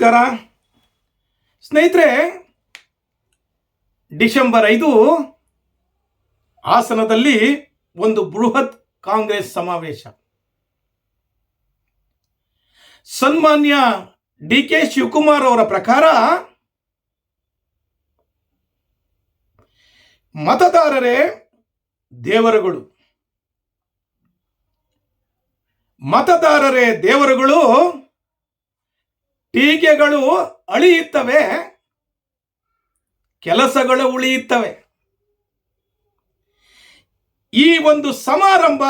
ನಮಸ್ಕಾರ ಸ್ನೇಹಿತರೆ. ಡಿಸೆಂಬರ್ 5 ಹಾಸನದಲ್ಲಿ ಒಂದು ಬೃಹತ್ ಕಾಂಗ್ರೆಸ್ ಸಮಾವೇಶ. ಸನ್ಮಾನ್ಯ ಡಿ.ಕೆ. ಶಿವಕುಮಾರ್ ಅವರ ಪ್ರಕಾರ ಮತದಾರರೇ ದೇವರುಗಳು, ಮತದಾರರೇ ದೇವರುಗಳು, ಟೀಕೆಗಳು ಅಳಿಯುತ್ತವೆ, ಕೆಲಸಗಳು ಉಳಿಯುತ್ತವೆ. ಈ ಒಂದು ಸಮಾರಂಭ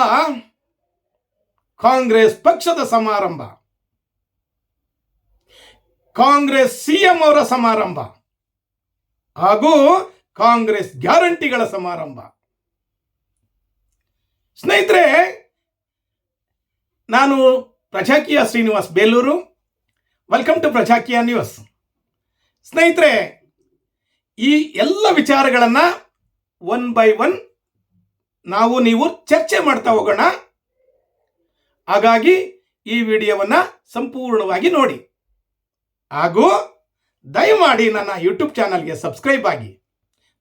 ಕಾಂಗ್ರೆಸ್ ಪಕ್ಷದ ಸಮಾರಂಭ, ಕಾಂಗ್ರೆಸ್ ಸಿಎಂ ಅವರ ಸಮಾರಂಭ ಹಾಗೂ ಕಾಂಗ್ರೆಸ್ ಗ್ಯಾರಂಟಿಗಳ ಸಮಾರಂಭ. ಸ್ನೇಹಿತರೆ, ನಾನು Prajakeeya Srinivas Belur. Welcome to Prajakeeya news. ಸ್ನೇಹಿತರೆ, ಈ ಎಲ್ಲ ವಿಚಾರಗಳನ್ನು ಒನ್ ಬೈ ಒನ್ ನೀವು ಚರ್ಚೆ ಮಾಡ್ತಾ ಹೋಗೋಣ. ಹಾಗಾಗಿ ಈ ವಿಡಿಯೋವನ್ನು ಸಂಪೂರ್ಣವಾಗಿ ನೋಡಿ ಹಾಗೂ ದಯಮಾಡಿ ನನ್ನ ಯೂಟ್ಯೂಬ್ ಚಾನಲ್ಗೆ ಸಬ್ಸ್ಕ್ರೈಬ್ ಆಗಿ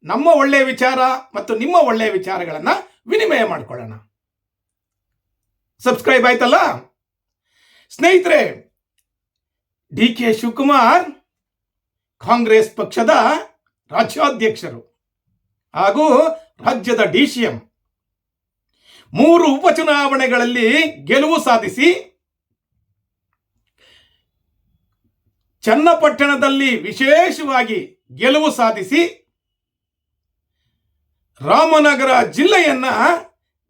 ನಮ್ಮ ಒಳ್ಳೆಯ ವಿಚಾರ ಮತ್ತು ನಿಮ್ಮ ಒಳ್ಳೆಯ ವಿಚಾರಗಳನ್ನು ವಿನಿಮಯ ಮಾಡಿಕೊಳ್ಳೋಣ. ಸಬ್ಸ್ಕ್ರೈಬ್ ಆಯ್ತಲ್ಲ ಸ್ನೇಹಿತರೆ? ಡಿ.ಕೆ. ಶಿವಕುಮಾರ್ ಕಾಂಗ್ರೆಸ್ ಪಕ್ಷದ ರಾಜ್ಯಾಧ್ಯಕ್ಷರು ಹಾಗೂ ರಾಜ್ಯದ ಡಿಸಿಎಂ. 3 ಉಪಚುನಾವಣೆಗಳಲ್ಲಿ ಗೆಲುವು ಸಾಧಿಸಿ ಚನ್ನಪಟ್ಟಣದಲ್ಲಿ ವಿಶೇಷವಾಗಿ ಗೆಲುವು ಸಾಧಿಸಿ ರಾಮನಗರ ಜಿಲ್ಲೆಯನ್ನ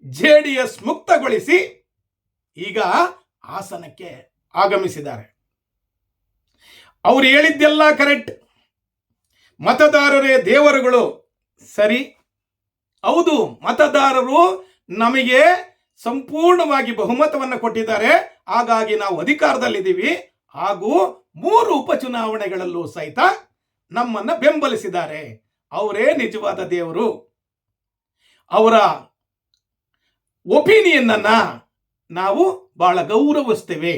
ಜೆಡಿಎಸ್ ಮುಕ್ತಗೊಳಿಸಿ ಈಗ ಹಾಸನಕ್ಕೆ ಆಗಮಿಸಿದ್ದಾರೆ. ಅವರು ಹೇಳಿದ್ದೆಲ್ಲ ಕರೆಕ್ಟ್. ಮತದಾರರೇ ದೇವರುಗಳು, ಸರಿ, ಹೌದು. ಮತದಾರರು ನಮಗೆ ಸಂಪೂರ್ಣವಾಗಿ ಬಹುಮತವನ್ನು ಕೊಟ್ಟಿದ್ದಾರೆ. ಹಾಗಾಗಿ ನಾವು ಅಧಿಕಾರದಲ್ಲಿದ್ದೀವಿ ಹಾಗೂ 3 ಉಪಚುನಾವಣೆಗಳಲ್ಲೂ ಸಹಿತ ನಮ್ಮನ್ನು ಬೆಂಬಲಿಸಿದ್ದಾರೆ. ಅವರೇ ನಿಜವಾದ ದೇವರು. ಅವರ ಒಪಿನಿಯನ್ ಅನ್ನ ನಾವು ಬಹಳ ಗೌರವಿಸ್ತೇವೆ.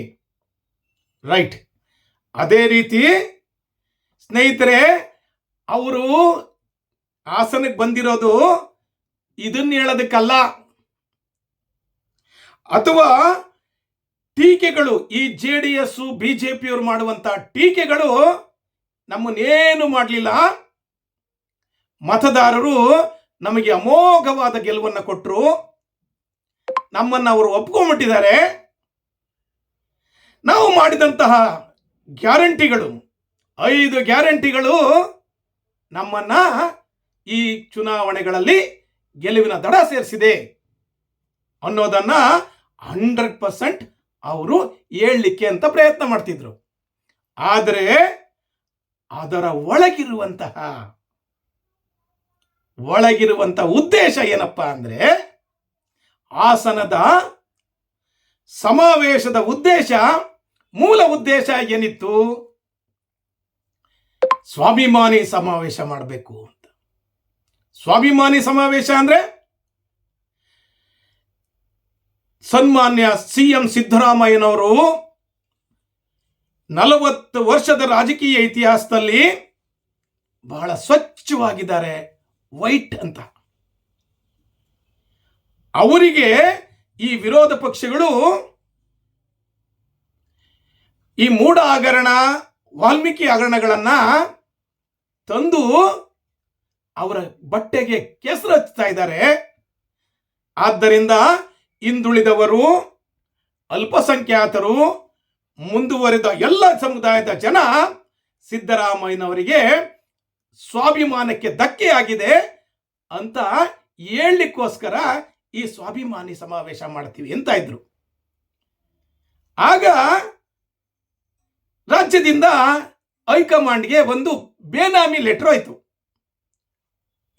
ರೈಟ್. ಅದೇ ರೀತಿ ಸ್ನೇಹಿತರೆ, ಅವರು ಹಾಸನಕ್ಕೆ ಬಂದಿರೋದು ಇದನ್ನ ಹೇಳೋದಕ್ಕಲ್ಲ, ಅಥವಾ ಟೀಕೆಗಳು, ಈ ಜೆಡಿಎಸ್ ಬಿಜೆಪಿಯವರು ಮಾಡುವಂತ ಟೀಕೆಗಳು ನಮ್ಮನ್ನೇನು ಮಾಡಲಿಲ್ಲ. ಮತದಾರರು ನಮಗೆ ಅಮೋಘವಾದ ಗೆಲುವನ್ನು ಕೊಟ್ಟರು. ನಮ್ಮನ್ನು ಅವರು ಒಪ್ಕೊಂಡ್ಬಿಟ್ಟಿದ್ದಾರೆ. ನಾವು ಮಾಡಿದಂತಹ ಗ್ಯಾರಂಟಿಗಳು, 5 ಗ್ಯಾರಂಟಿಗಳು ನಮ್ಮನ್ನ ಈ ಚುನಾವಣೆಗಳಲ್ಲಿ ಗೆಲುವಿನ ದಡ ಸೇರಿಸಿದೆ ಅನ್ನೋದನ್ನ 100% ಅವರು ಹೇಳಲಿಕ್ಕೆ ಅಂತ ಪ್ರಯತ್ನ ಮಾಡ್ತಿದ್ರು. ಆದರೆ ಅದರ ಒಳಗಿರುವಂತಹ ಉದ್ದೇಶ ಏನಪ್ಪಾ ಅಂದ್ರೆ, ಹಾಸನದ ಸಮಾವೇಶದ ಉದ್ದೇಶ, ಮೂಲ ಉದ್ದೇಶ ಏನಿತ್ತು? ಸ್ವಾಭಿಮಾನಿ ಸಮಾವೇಶ ಮಾಡಬೇಕು ಅಂತ. ಸ್ವಾಭಿಮಾನಿ ಸಮಾವೇಶ ಅಂದ್ರೆ ಸನ್ಮಾನ್ಯ ಸಿಎಂ ಸಿದ್ದರಾಮಯ್ಯನವರು 40 ವರ್ಷದ ರಾಜಕೀಯ ಇತಿಹಾಸದಲ್ಲಿ ಬಹಳ ಸ್ವಚ್ಛವಾಗಿದ್ದಾರೆ, ವೈಟ್ ಅಂತ. ಅವರಿಗೆ ಈ ವಿರೋಧ ಪಕ್ಷಗಳು ಈ ಮೂಢ ಹಗರಣ, ವಾಲ್ಮೀಕಿ ಹಗರಣಗಳನ್ನ ತಂದು ಅವರ ಬಟ್ಟೆಗೆ ಕೆಸರು ಹಚ್ತಾ ಇದ್ದಾರೆ. ಆದ್ದರಿಂದ ಹಿಂದುಳಿದವರು, ಅಲ್ಪಸಂಖ್ಯಾತರು, ಮುಂದುವರೆದ ಎಲ್ಲ ಸಮುದಾಯದ ಜನ ಸಿದ್ದರಾಮಯ್ಯನವರಿಗೆ ಸ್ವಾಭಿಮಾನಕ್ಕೆ ಧಕ್ಕೆ ಆಗಿದೆ ಅಂತ ಹೇಳಲಿಕ್ಕೋಸ್ಕರ ಈ ಸ್ವಾಭಿಮಾನಿ ಸಮಾವೇಶ ಮಾಡ್ತೀವಿ ಅಂತ ಇದ್ರು. ಆಗ ರಾಜ್ಯದಿಂದ ಹೈಕಮಾಂಡ್ಗೆ ಒಂದು ಬೇನಾಮಿ ಲೆಟರ್ ಆಯಿತು.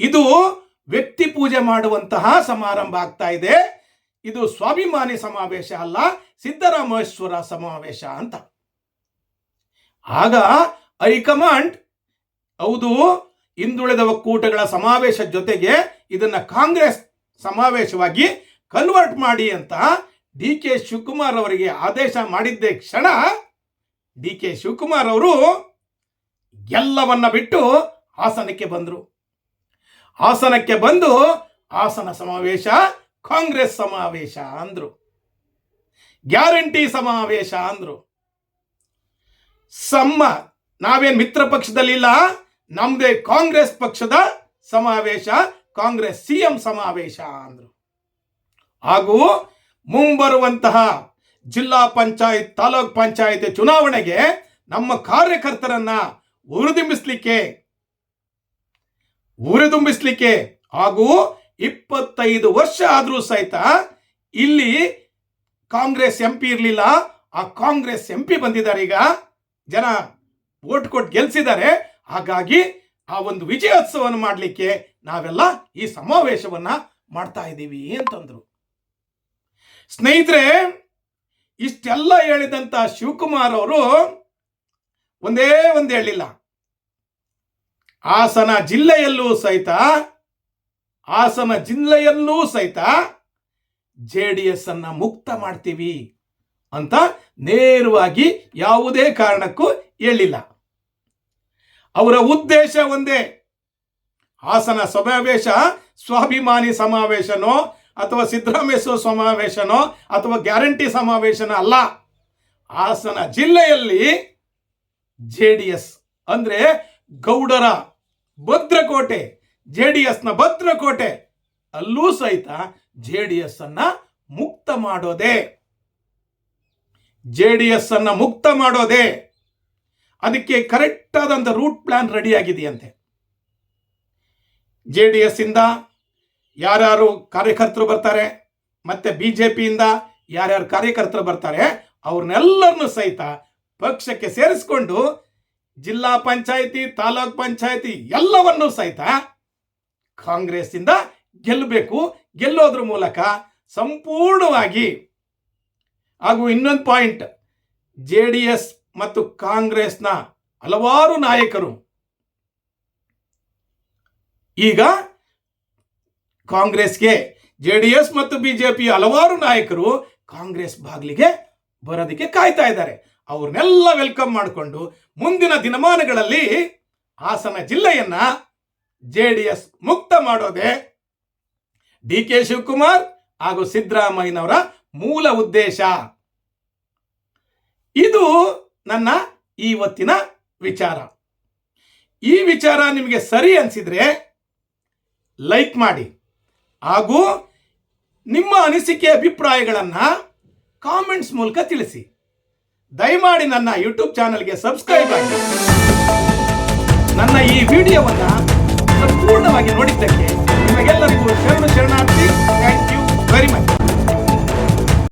ಇದು ವ್ಯಕ್ತಿ ಪೂಜೆ ಮಾಡುವಂತಹ ಸಮಾರಂಭ ಆಗ್ತಾ ಇದೆ, ಇದು ಸ್ವಾಭಿಮಾನಿ ಸಮಾವೇಶ ಅಲ್ಲ, ಸಿದ್ದರಾಮೇಶ್ವರ ಸಮಾವೇಶ ಅಂತ. ಆಗ ಹೈಕಮಾಂಡ್ ಹೌದು, ಹಿಂದುಳಿದ ಒಕ್ಕೂಟಗಳ ಸಮಾವೇಶ ಜೊತೆಗೆ ಇದನ್ನ ಕಾಂಗ್ರೆಸ್ ಸಮಾವೇಶವಾಗಿ ಕನ್ವರ್ಟ್ ಮಾಡಿ ಅಂತ ಡಿ.ಕೆ. ಶಿವಕುಮಾರ್ ಅವರಿಗೆ ಆದೇಶ ಮಾಡಿದ್ದೇ ಕ್ಷಣ ಡಿ ಕೆ ಶಿವಕುಮಾರ್ ಅವರು ಎಲ್ಲವನ್ನ ಬಿಟ್ಟು ಹಾಸನಕ್ಕೆ ಬಂದರು. ಹಾಸನಕ್ಕೆ ಬಂದು ಹಾಸನ ಸಮಾವೇಶ ಕಾಂಗ್ರೆಸ್ ಸಮಾವೇಶ ಅಂದ್ರು, ಗ್ಯಾರಂಟಿ ಸಮಾವೇಶ ಅಂದ್ರು. ನಾವೇನ್ ಮಿತ್ರ ಪಕ್ಷದಲ್ಲಿಲ್ಲ, ನಮ್ದೇ ಕಾಂಗ್ರೆಸ್ ಪಕ್ಷದ ಸಮಾವೇಶ, ಕಾಂಗ್ರೆಸ್ ಸಿಎಂ ಸಮಾವೇಶ ಅಂದ್ರು. ಹಾಗೂ ಮುಂಬರುವಂತಹ ಜಿಲ್ಲಾ ಪಂಚಾಯತ್ ತಾಲೂಕ್ ಪಂಚಾಯತ್ ಚುನಾವಣೆಗೆ ನಮ್ಮ ಕಾರ್ಯಕರ್ತರನ್ನ ಉರಿದುಂಬಿಸ್ಲಿಕ್ಕೆ ಹಾಗೂ 25 ವರ್ಷ ಆದ್ರೂ ಸಹಿತ ಇಲ್ಲಿ ಕಾಂಗ್ರೆಸ್ ಎಂಪಿ ಇರಲಿಲ್ಲ, ಆ ಕಾಂಗ್ರೆಸ್ ಎಂಪಿ ಬಂದಿದ್ದಾರೆ. ಈಗ ಜನ ವೋಟ್ ಕೊಟ್ಟು ಗೆಲ್ಸಿದ್ದಾರೆ. ಹಾಗಾಗಿ ಆ ಒಂದು ವಿಜಯೋತ್ಸವವನ್ನು ಮಾಡಲಿಕ್ಕೆ ನಾವೆಲ್ಲ ಈ ಸಮಾವೇಶವನ್ನ ಮಾಡ್ತಾ ಇದ್ದೀವಿ ಅಂತಂದ್ರು. ಸ್ನೇಹಿತರೆ, ಇಷ್ಟೆಲ್ಲ ಹೇಳಿದಂತ ಶಿವಕುಮಾರ್ ಅವರು ಒಂದೇ ಒಂದು ಹೇಳಿಲ್ಲ. ಹಾಸನ ಜಿಲ್ಲೆಯಲ್ಲೂ ಸಹಿತ JDS ಅನ್ನ ಮುಕ್ತ ಮಾಡ್ತೀವಿ ಅಂತ ನೇರವಾಗಿ ಯಾವುದೇ ಕಾರಣಕ್ಕೂ ಹೇಳಿಲ್ಲ. ಅವರ ಉದ್ದೇಶ ಒಂದೇ, ಹಾಸನ ಸಮಾವೇಶ ಸ್ವಾಭಿಮಾನಿ ಸಮಾವೇಶನೋ ಅಥವಾ ಸಿದ್ದರಾಮಯ್ಯ ಸಮಾವೇಶನೋ ಅಥವಾ ಗ್ಯಾರಂಟಿ ಸಮಾವೇಶನ ಅಲ್ಲ. ಹಾಸನ ಜಿಲ್ಲೆಯಲ್ಲಿ JDS ಅಂದ್ರೆ ಗೌಡರ ಭದ್ರಕೋಟೆ, JDS ನ ಭದ್ರಕೋಟೆ, ಅಲ್ಲೂ ಸಹಿತ JDS ಅನ್ನ ಮುಕ್ತ ಮಾಡೋದೇ. ಅದಕ್ಕೆ ಕರೆಕ್ಟ್ ಆದಂತ ರೂಟ್ ಪ್ಲಾನ್ ರೆಡಿ ಆಗಿದೆಯಂತೆ. JDS ಇಂದ ಯಾರ್ಯಾರು ಕಾರ್ಯಕರ್ತರು ಬರ್ತಾರೆ, ಮತ್ತೆ ಬಿಜೆಪಿಯಿಂದ ಯಾರ್ಯಾರು ಕಾರ್ಯಕರ್ತರು ಬರ್ತಾರೆ, ಅವ್ರನ್ನೆಲ್ಲರನ್ನು ಸಹಿತ ಪಕ್ಷಕ್ಕೆ ಸೇರಿಸಿಕೊಂಡು ಜಿಲ್ಲಾ ಪಂಚಾಯಿತಿ ತಾಲೂಕ್ ಪಂಚಾಯಿತಿ ಎಲ್ಲವನ್ನೂ ಸಹಿತ ಕಾಂಗ್ರೆಸ್ ಇಂದ ಗೆಲ್ಲೋದ್ರ ಮೂಲಕ ಸಂಪೂರ್ಣವಾಗಿ. ಹಾಗೂ ಇನ್ನೊಂದು ಪಾಯಿಂಟ್, JDS ಮತ್ತು ಕಾಂಗ್ರೆಸ್ನ ಹಲವಾರು ನಾಯಕರು ಈಗ ಕಾಂಗ್ರೆಸ್ಗೆ, JDS ಮತ್ತು ಬಿಜೆಪಿ ಹಲವಾರು ನಾಯಕರು ಕಾಂಗ್ರೆಸ್ ಬಾಗಿಲಿಗೆ ಬರೋದಕ್ಕೆ ಕಾಯ್ತಾ ಇದ್ದಾರೆ. ಅವ್ರನ್ನೆಲ್ಲ ವೆಲ್ಕಮ್ ಮಾಡಿಕೊಂಡು ಮುಂದಿನ ದಿನಮಾನಗಳಲ್ಲಿ ಹಾಸನ ಜಿಲ್ಲೆಯನ್ನ JDS ಮುಕ್ತ ಮಾಡೋದೇ DK ಶಿವಕುಮಾರ್ ಹಾಗೂ ಸಿದ್ದರಾಮಯ್ಯನವರ ಮೂಲ ಉದ್ದೇಶ. ಇದು ನನ್ನ ಇವತ್ತಿನ ವಿಚಾರ. ಈ ವಿಚಾರ ನಿಮಗೆ ಸರಿ ಅನಿಸಿದ್ರೆ ಲೈಕ್ ಮಾಡಿ, ಹಾಗೂ ನಿಮ್ಮ ಅನಿಸಿಕೆ ಅಭಿಪ್ರಾಯಗಳನ್ನು ಕಾಮೆಂಟ್ಸ್ ಮೂಲಕ ತಿಳಿಸಿ. ದಯಮಾಡಿ ನನ್ನ ಯೂಟ್ಯೂಬ್ ಚಾನಲ್ಗೆ ಸಬ್ಸ್ಕ್ರೈಬ್ ಆಗಿ ನನ್ನ ಈ ವಿಡಿಯೋವನ್ನು ಸಂಪೂರ್ಣವಾಗಿ ನೋಡಿದ್ದಕ್ಕೆ ನಿಮಗೆಲ್ಲರಿಗೂ ಶರಣಾರ್ಥಿ. Thank you very much.